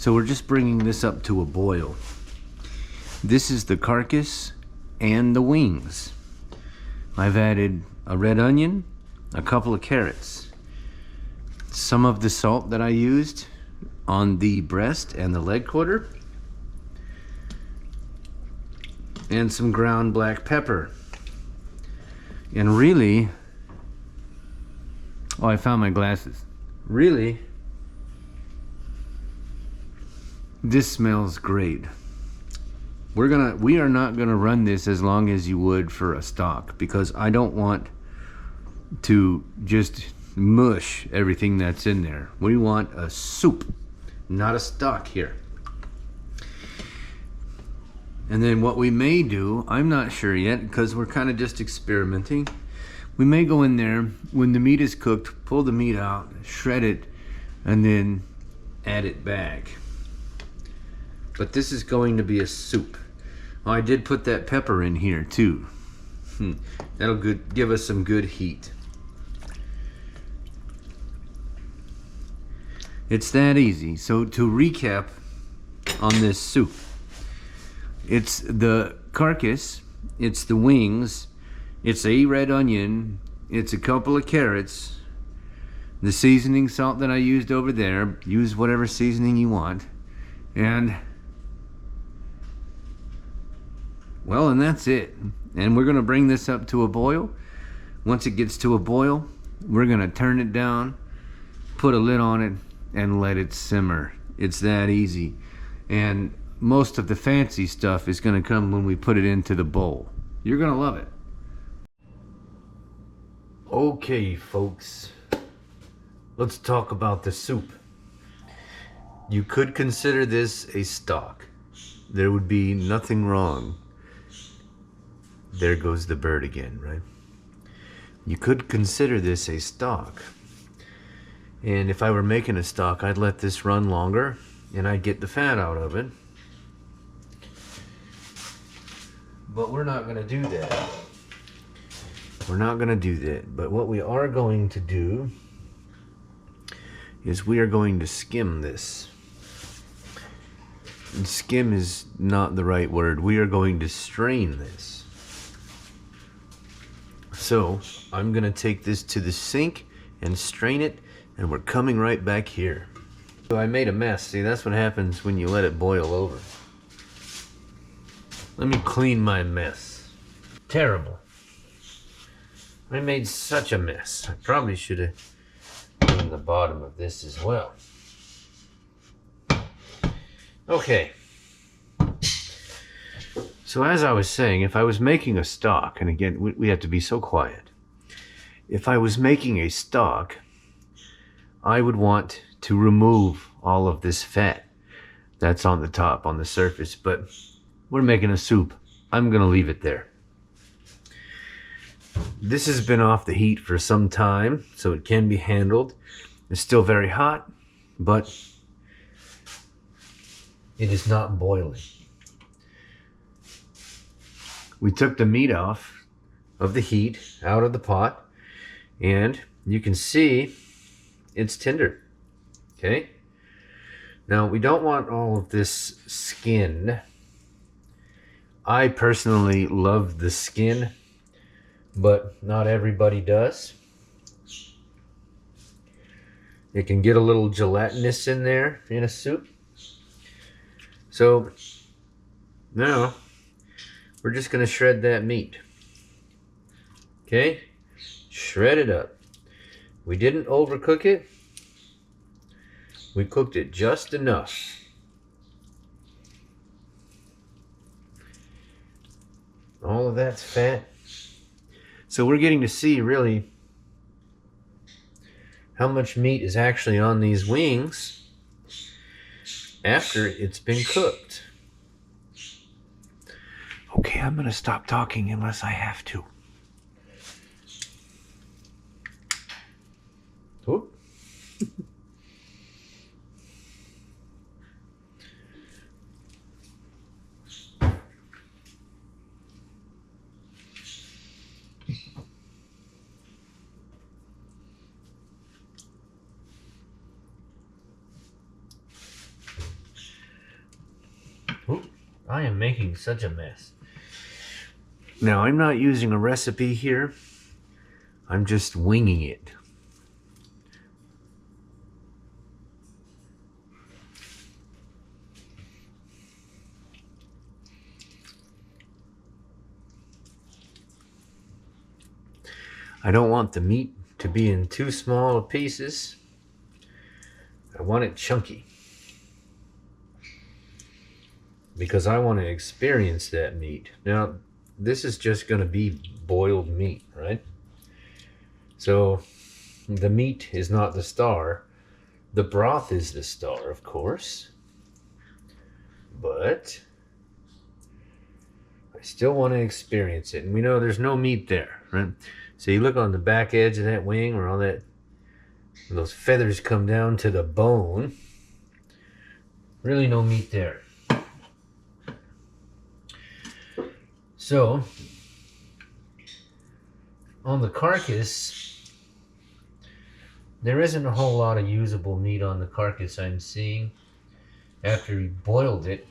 So we're just bringing this up to a boil. This is the carcass and the wings. I've added a red onion, a couple of carrots, some of the salt that I used on the breast and the leg quarter, and some ground black pepper. And really, oh, I found my glasses. Really, this smells great. We are not gonna run this as long as you would for a stock, because I don't want to just mush everything that's in there. We want a soup, not a stock here. And then what we may do, I'm not sure yet, because we're kind of just experimenting. We may go in there when the meat is cooked, pull the meat out, shred it, and then add it back. But this is going to be a soup. Oh, I did put that pepper in here too. That'll give us some good heat. It's that easy. So to recap on this soup, it's the carcass, it's the wings, it's a red onion, it's a couple of carrots, the seasoning salt that I used over there, use whatever seasoning you want, and well, and that's it. And we're gonna bring this up to a boil. Once it gets to a boil, we're gonna turn it down, put a lid on it, and let it simmer. It's that easy. And most of the fancy stuff is gonna come when we put it into the bowl. You're gonna love it. Okay, folks, let's talk about the soup. You could consider this a stock. There would be nothing wrong. There goes the bird again, right? You could consider this a stock. And if I were making a stock, I'd let this run longer and I'd get the fat out of it. But we're not gonna do that. We're not gonna do that. But what we are going to do is we are going to skim this. And skim is not the right word. We are going to strain this. So I'm gonna take this to the sink and strain it, and we're coming right back here. So I made a mess. See, that's what happens when you let it boil over. Let me clean my mess. Terrible. I made such a mess. I probably should have cleaned the bottom of this as well. Okay. So as I was saying, if I was making a stock, and again, we have to be so quiet. If I was making a stock, I would want to remove all of this fat that's on the top, on the surface, but we're making a soup. I'm gonna leave it there. This has been off the heat for some time, so it can be handled. It's still very hot, but it is not boiling. We took the meat off of the heat, out of the pot, and you can see it's tender, okay? Now, we don't want all of this skin. I personally love the skin, but not everybody does. It can get a little gelatinous in there in a soup. So now we're just gonna shred that meat. Okay? Shred it up. We didn't overcook it. We cooked it just enough. All of that's fat. So we're getting to see really how much meat is actually on these wings after it's been cooked. Okay, I'm gonna stop talking unless I have to. Whoop. I am making such a mess. Now, I'm not using a recipe here. I'm just winging it. I don't want the meat to be in too small pieces. I want it chunky. Because I want to experience that meat. Now, this is just going to be boiled meat, right? So, the meat is not the star. The broth is the star, of course. But I still want to experience it. And we know there's no meat there, right? So you look on the back edge of that wing where all that, those feathers come down to the bone. Really no meat there. So, on the carcass, there isn't a whole lot of usable meat on the carcass I'm seeing after we boiled it,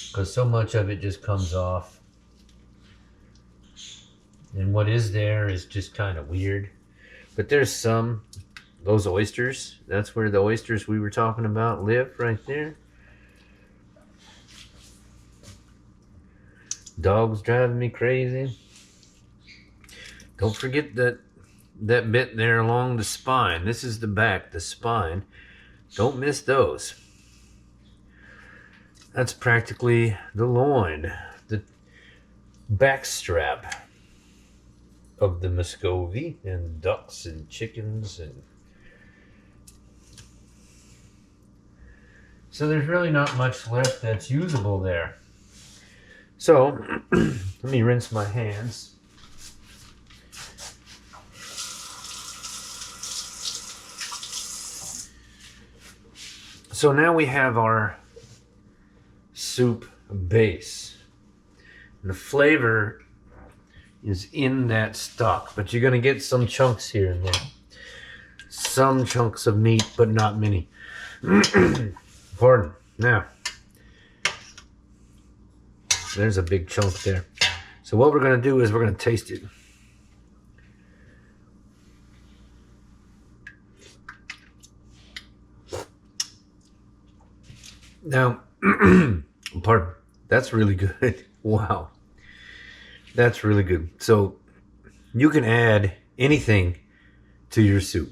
because so much of it just comes off. And what is there is just kind of weird. But there's some, those oysters, that's where the oysters we were talking about live, right there. Dog's driving me crazy. Don't forget that bit there along the spine. This is the back, the spine. Don't miss those. That's practically the loin, the back strap of the Muscovy, and ducks and chickens, and so there's really not much left that's usable there. So let me rinse my hands. So now we have our soup base. And the flavor is in that stock, but you're going to get some chunks here and there. Some chunks of meat, but not many. Pardon. Now, there's a big chunk there. So what we're going to do is we're going to taste it. Now, pardon, that's really good. Wow. That's really good. So you can add anything to your soup.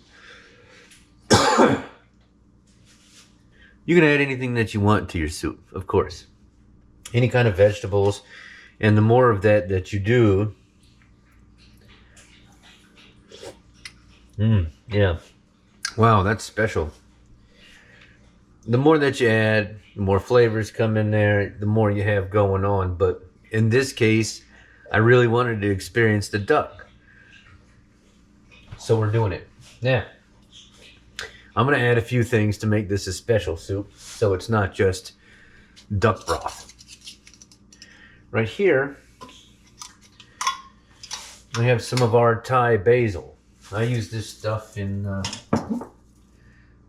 You can add anything that you want to your soup, of course. Any kind of vegetables. And the more of that you do, yeah. Wow, that's special. The more that you add, the more flavors come in there, the more you have going on. But in this case, I really wanted to experience the duck. So we're doing it. Yeah. I'm going to add a few things to make this a special soup, so it's not just duck broth. Right here, we have some of our Thai basil. I use this stuff in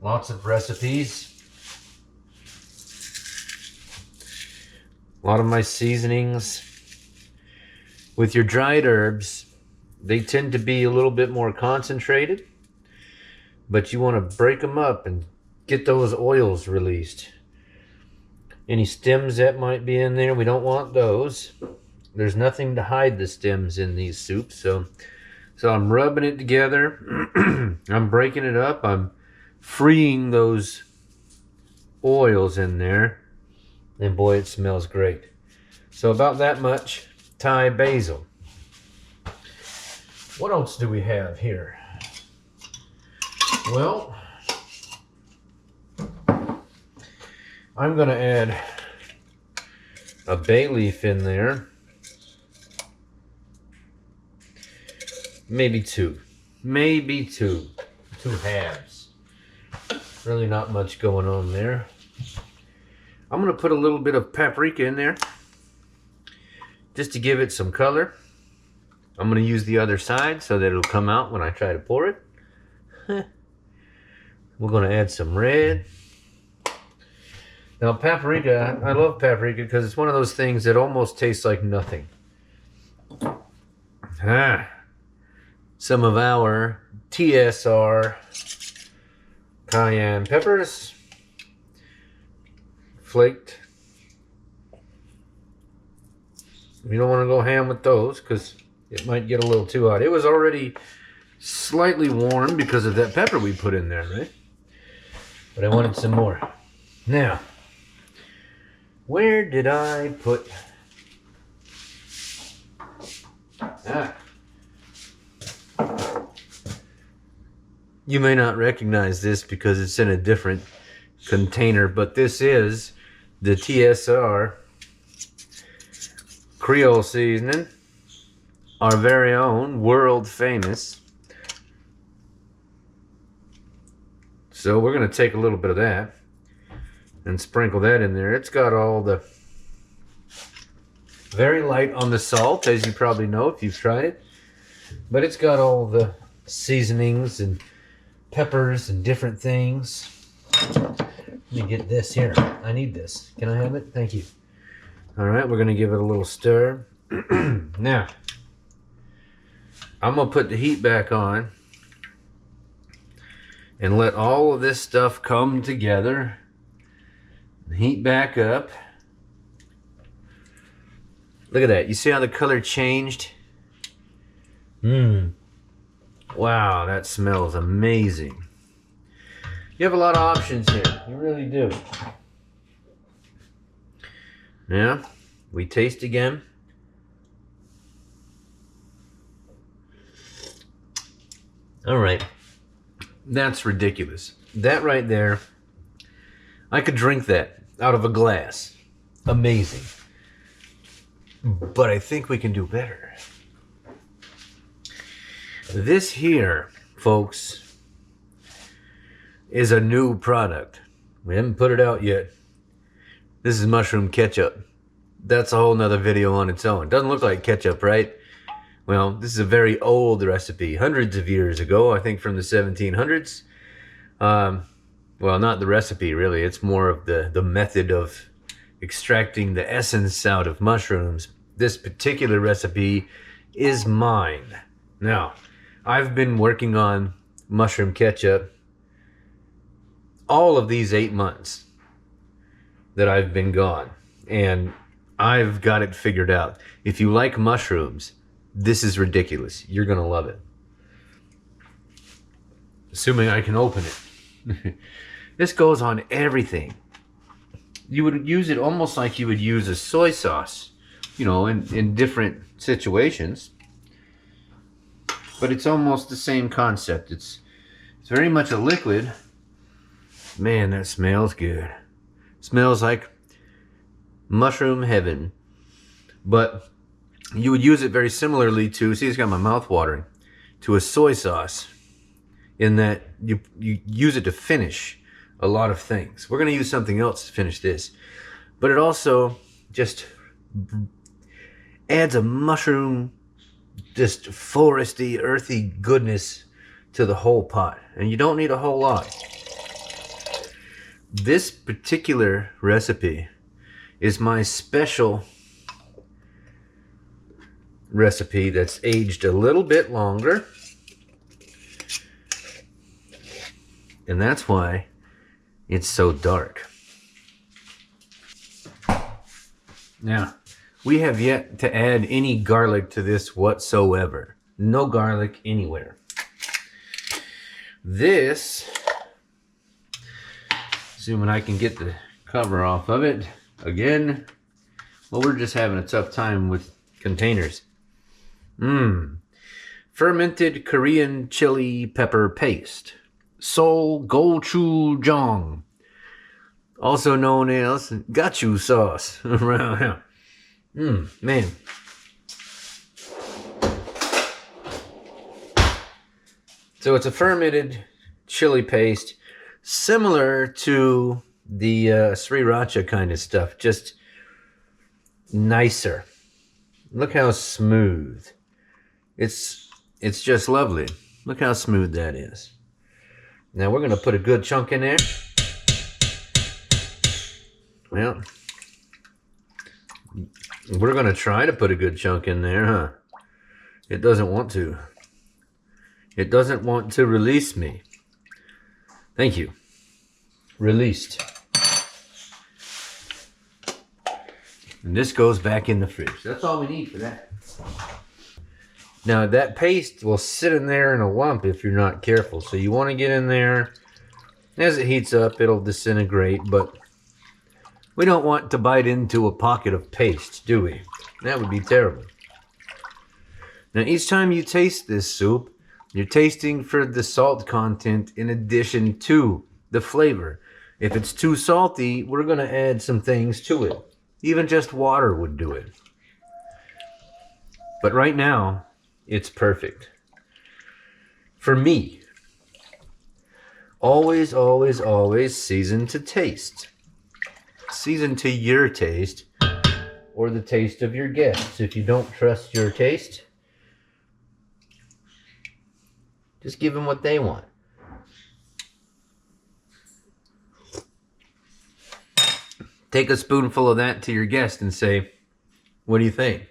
lots of recipes. A lot of my seasonings. With your dried herbs, they tend to be a little bit more concentrated, but you want to break them up and get those oils released. Any stems that might be in there, we don't want those. There's nothing to hide the stems in these soups, so I'm rubbing it together. I'm breaking it up. I'm freeing those oils in there, and boy, it smells great. So about that much Thai basil. What else do we have here? Well, I'm going to add a bay leaf in there. Maybe two. Maybe two. Two halves. Really not much going on there. I'm going to put a little bit of paprika in there, just to give it some color. I'm going to use the other side so that it'll come out when I try to pour it. We're going to add some red. Now, paprika, I love paprika because it's one of those things that almost tastes like nothing. Some of our TSR cayenne peppers, flaked. You don't want to go ham with those because it might get a little too hot. It was already slightly warm because of that pepper we put in there, right? But I wanted some more. Now, where did I put... You may not recognize this because it's in a different container, but this is the TSR Creole seasoning, our very own, world famous. So we're going to take a little bit of that and sprinkle that in there. It's got all the... Very light on the salt, as you probably know if you've tried it. But it's got all the seasonings and peppers and different things. Let me get this here. I need this. Can I have it? Thank you. All right, we're going to give it a little stir. Now, I'm going to put the heat back on and let all of this stuff come together. Heat back up. Look at that. You see how the color changed? Wow, that smells amazing. You have a lot of options here. You really do. Now, we taste again. All right. That's ridiculous. That right there, I could drink that out of a glass. Amazing. But I think we can do better. This here, folks, is a new product. We haven't put it out yet. This is mushroom ketchup. That's a whole nother video on its own. Doesn't look like ketchup, right? Well, this is a very old recipe, hundreds of years ago, I think from the 1700s. Well, not the recipe, really. It's more of the method of extracting the essence out of mushrooms. This particular recipe is mine. Now, I've been working on mushroom ketchup all of these 8 months that I've been gone. And I've got it figured out. If you like mushrooms, this is ridiculous. You're going to love it. Assuming I can open it. This goes on everything. You would use it almost like you would use a soy sauce, you know, in different situations. But it's almost the same concept. It's very much a liquid. Man, that smells good. Smells like mushroom heaven. But you would use it very similarly to, see, it's got my mouth watering, to a soy sauce, in that you use it to finish a lot of things. We're going to use something else to finish this. But it also just adds a mushroom, just foresty, earthy goodness to the whole pot. And you don't need a whole lot. This particular recipe is my special recipe that's aged a little bit longer. And that's why it's so dark. Now, we have yet to add any garlic to this whatsoever. No garlic anywhere. This, assuming I can get the cover off of it again. Well, we're just having a tough time with containers. Fermented Korean chili pepper paste. Seoul gochujang, also known as gachu sauce. Man. So it's a fermented chili paste, similar to the sriracha kind of stuff, just nicer. Look how smooth. It's just lovely. Look how smooth that is. Now we're going to put a good chunk in there. Well, we're going to try to put a good chunk in there, huh? It doesn't want to. It doesn't want to release me. Thank you. Released. And this goes back in the fridge. That's all we need for that. Now that paste will sit in there in a lump if you're not careful. So you want to get in there. As it heats up, it'll disintegrate, but we don't want to bite into a pocket of paste, do we? That would be terrible. Now each time you taste this soup, you're tasting for the salt content in addition to the flavor. If it's too salty, we're going to add some things to it. Even just water would do it. But right now, it's perfect. For me, always, always, always season to taste. Season to your taste or the taste of your guests. If you don't trust your taste, just give them what they want. Take a spoonful of that to your guest and say, what do you think?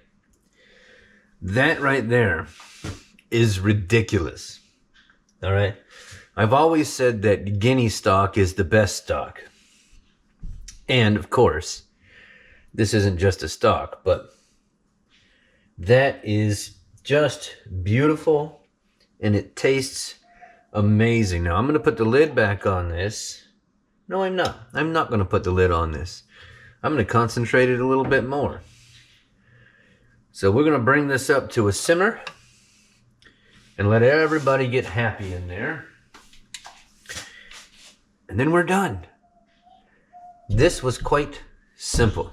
That right there is ridiculous. All right? I've always said that guinea stock is the best stock. And of course, this isn't just a stock, but that is just beautiful and it tastes amazing. Now I'm going to put the lid back on this. No, I'm not. I'm not going to put the lid on this. I'm going to concentrate it a little bit more. So we're going to bring this up to a simmer and let everybody get happy in there. And then we're done. This was quite simple.